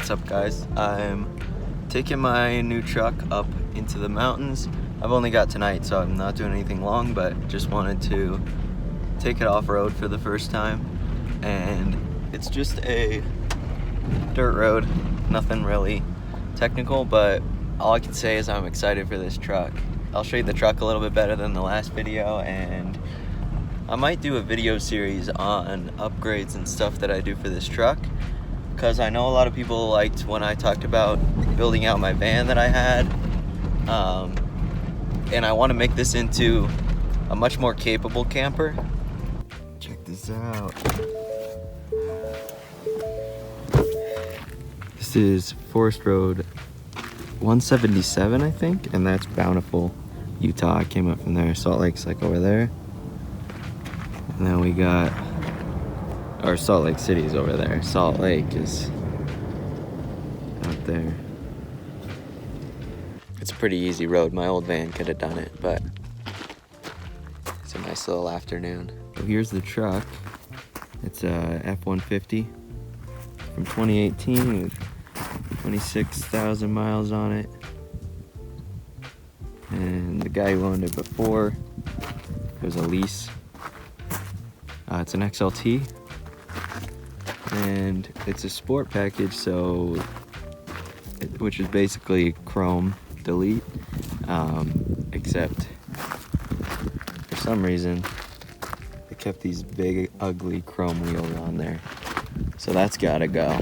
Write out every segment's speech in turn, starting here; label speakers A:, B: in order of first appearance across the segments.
A: What's up, guys? I'm taking my new truck up into the mountains. I've only got tonight, so I'm not doing anything long, but just wanted to take it off-road for the first time. And it's just a dirt road, nothing really technical, but all I can say is I'm excited for this truck. I'll show you the truck a little bit better than the last video, and I might do a video series on upgrades and stuff that I do for this truck, because I know a lot of people liked when I talked about building out my van that I had, and I want to make this into a much more capable camper. Check this out. This is Forest Road 177, I think, and that's Bountiful, Utah. I came up from there. Salt Lake's like over there, and then we got our Salt Lake City is over there. Salt Lake is out there. It's a pretty easy road. My old van could have done it, but it's a nice little afternoon. So here's the truck. It's a F-150 from 2018 with 26,000 miles on it. And the guy who owned it before, it was a lease. It's an XLT. And it's a sport package, so which is basically chrome delete, except for some reason they kept these big ugly chrome wheels on there, so that's gotta go.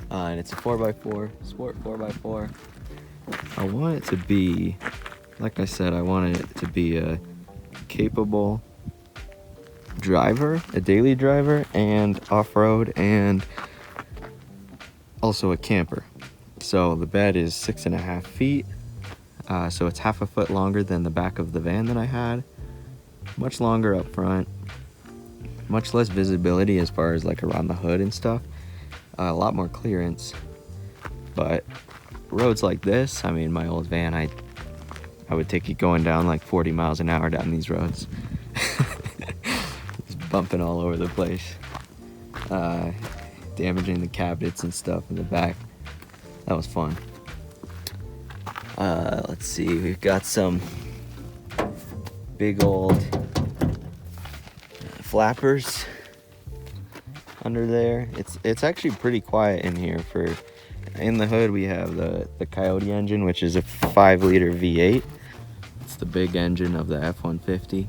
A: And it's a 4x4 sport 4x4. I want it to be, like I said, I wanted it to be a capable driver, a daily driver, and off-road, and also a camper. So the bed is 6.5 feet, so it's half a foot longer than the back of the van that I had, much longer up front, much less visibility as far as like around the hood and stuff, a lot more clearance. But roads like this, I mean, my old van, I would take it going down like 40 miles an hour down these roads. Bumping all over the place, damaging the cabinets and stuff in the back. That was fun. Let's see, we've got some big old flappers under there. It's actually pretty quiet in here. In the hood we have the Coyote engine, which is a 5-liter V8. It's the big engine of the F-150.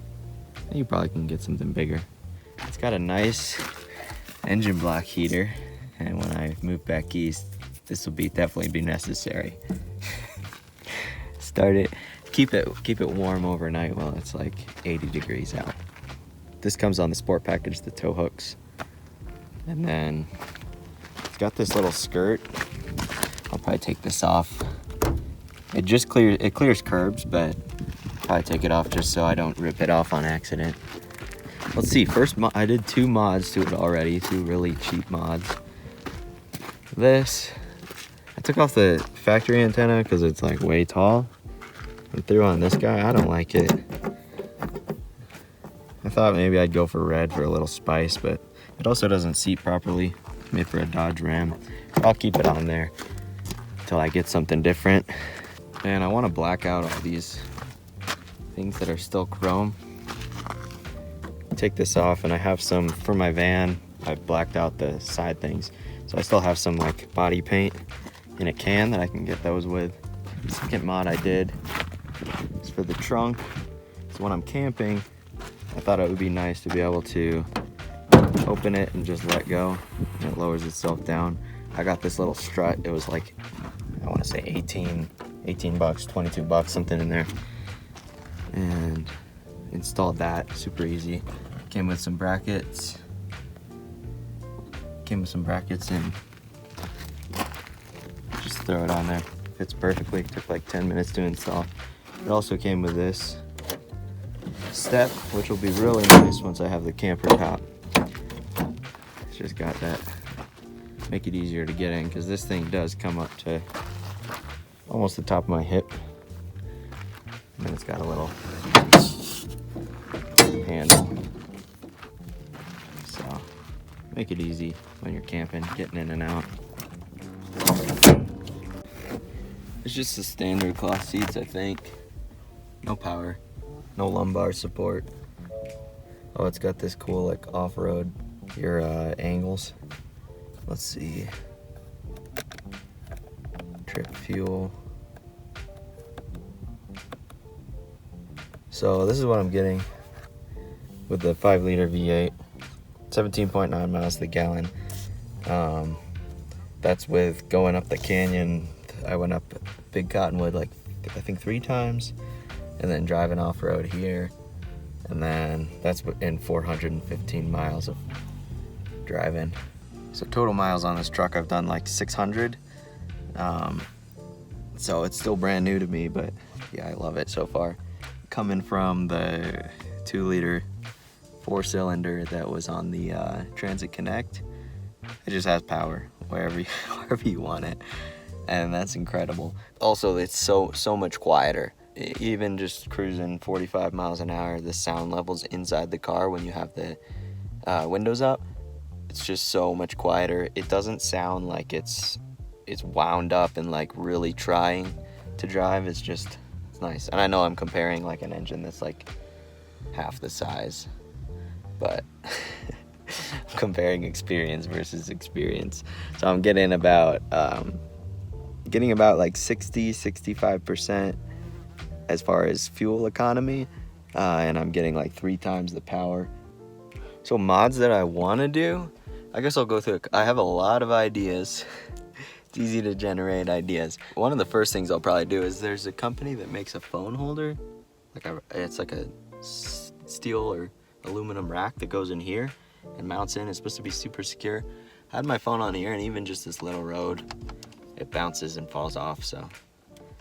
A: You probably can get something bigger. It's got a nice engine block heater, and when I move back east, this will definitely be necessary. Start it, keep it warm overnight while it's like 80 degrees out. This comes on the sport package, the tow hooks, and then it's got this little skirt. I'll probably take this off. It clears curbs, but I'll probably take it off just so I don't rip it off on accident. Let's see, first I did 2 mods to it already, 2 really cheap mods. This, I took off the factory antenna because it's like way tall, and threw on this guy. I don't like it. I thought maybe I'd go for red for a little spice, but it also doesn't seat properly. It's made for a Dodge Ram. I'll keep it on there until I get something different. And I want to black out all these things that are still chrome. Take this off, and I have some for my van. I've blacked out the side things, so I still have some like body paint in a can that I can get those with. The second mod I did is for the trunk. So when I'm camping, I thought it would be nice to be able to open it and just let go, and it lowers itself down. I got this little strut. It was like, I want to say 18 bucks, 22 bucks, something in there, and installed that. Super easy. Came with some brackets. And just throw it on there. Fits perfectly. Took like 10 minutes to install. It also came with this step, which will be really nice once I have the camper top. It's just got that. Make it easier to get in, because this thing does come up to almost the top of my hip. And then it's got a little handle. So Make it easy when you're camping, getting in and out. It's just the standard cloth seats, I think. No power, no lumbar support. Oh, it's got this cool like off-road angles. Let's see. Trip fuel. So this is what I'm getting with the 5-liter V8, 17.9 miles to the gallon. That's with going up the canyon. I went up Big Cottonwood like I think 3 times, and then driving off-road here, and then that's in 415 miles of driving. So total miles on this truck, I've done like 600. So it's still brand new to me, but yeah, I love it so far. Coming from the 2-liter 4-cylinder that was on the Transit Connect, it just has power wherever you want it, and that's incredible. Also, it's so much quieter. Even just cruising 45 miles an hour, the sound levels inside the car when you have the windows up, it's just so much quieter. It doesn't sound like it's wound up and like really trying to drive. It's nice. And I know I'm comparing like an engine that's like half the size, but I'm comparing experience versus experience. So I'm getting about like 65% as far as fuel economy, and I'm getting like 3 times the power. So mods that I want to do, I guess I'll go through. I have a lot of ideas. It's easy to generate ideas. One of the first things I'll probably do is there's a company that makes a phone holder. It's like a steel or aluminum rack that goes in here and mounts in. It's supposed to be super secure. I had my phone on here, and even just this little road, it bounces and falls off. So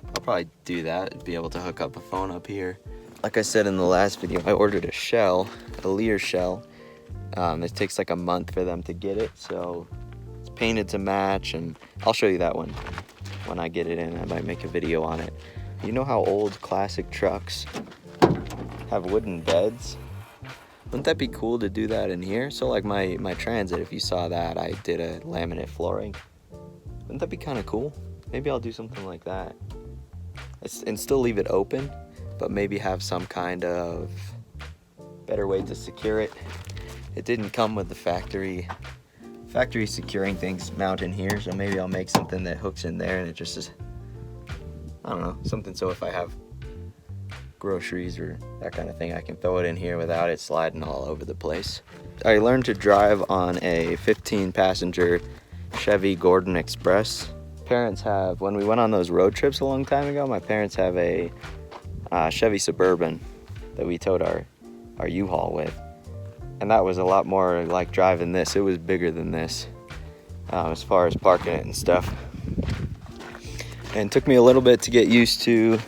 A: I'll probably do that, be able to hook up a phone up here. Like I said in the last video, I ordered a Lear shell. It takes like a month for them to get it, so it's painted to match, and I'll show you that one when I get it in. I might make a video on it. You know how old classic trucks have wooden beds? Wouldn't that be cool to do that in here? So like my Transit, if you saw that, I did a laminate flooring. Wouldn't that be kind of cool? Maybe I'll do something like that. And still leave it open, but maybe have some kind of better way to secure it. It didn't come with the factory securing things mount in here, so maybe I'll make something that hooks in there, and it just is, I don't know, something so if I have groceries or that kind of thing, I can throw it in here without it sliding all over the place. I learned to drive on a 15-passenger Chevy Gordon Express. Parents have, when we went on those road trips a long time ago, my parents have a Chevy Suburban that we towed our U-Haul with. And that was a lot more like driving this. It was bigger than this as far as parking it and stuff. And it took me a little bit to get used to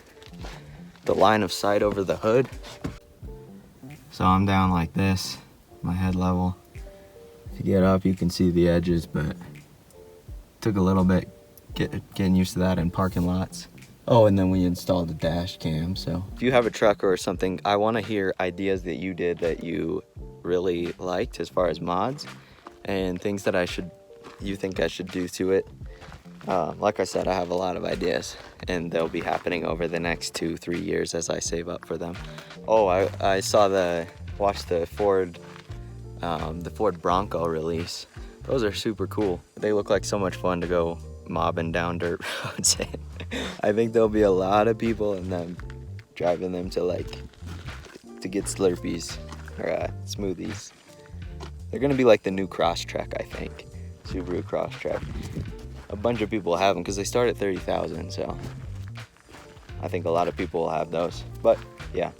A: the line of sight over the hood. So I'm down like this, my head level. If you get up, you can see the edges, but it took a little bit getting used to that in parking lots. Oh, and then we installed the dash cam. So if you have a truck or something, I want to hear ideas that you did that you really liked as far as mods and things that you think I should do to it. Like I said, I have a lot of ideas, and they'll be happening over the next 2-3 years as I save up for them. Oh, I watched the Ford Bronco release. Those are super cool. They look like so much fun to go mobbing down dirt roads. I think there'll be a lot of people in them driving them to get Slurpees or smoothies. They're gonna be like the new Crosstrek, I think. Subaru Crosstrek. A bunch of people have them because they start at 30,000, so I think a lot of people will have those. But yeah.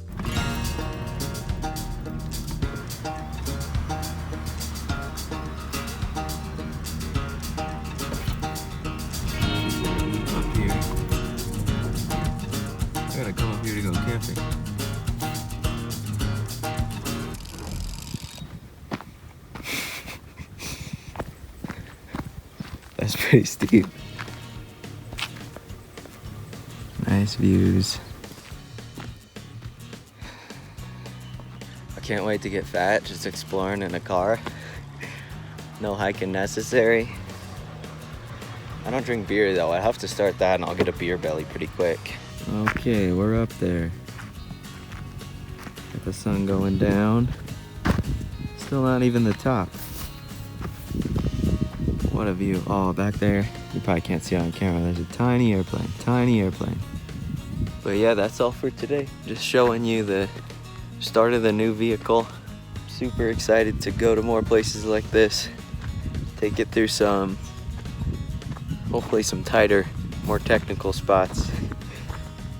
A: Up here. I gotta come up here to go camping. That's pretty steep. Nice views. I can't wait to get fat just exploring in a car. No hiking necessary. I don't drink beer though. I have to start that and I'll get a beer belly pretty quick. Okay, we're up there. Got the sun going down. Still not even the top. What a view. Oh, back there, you probably can't see it on camera. There's a tiny airplane, tiny airplane. But yeah, that's all for today. Just showing you the start of the new vehicle. Super excited to go to more places like this. Take it through some, hopefully some tighter, more technical spots.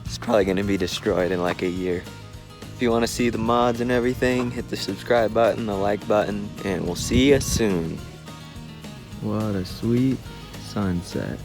A: It's probably gonna be destroyed in like a year. If you wanna see the mods and everything, hit the subscribe button, the like button, and we'll see you soon. What a sweet sunset.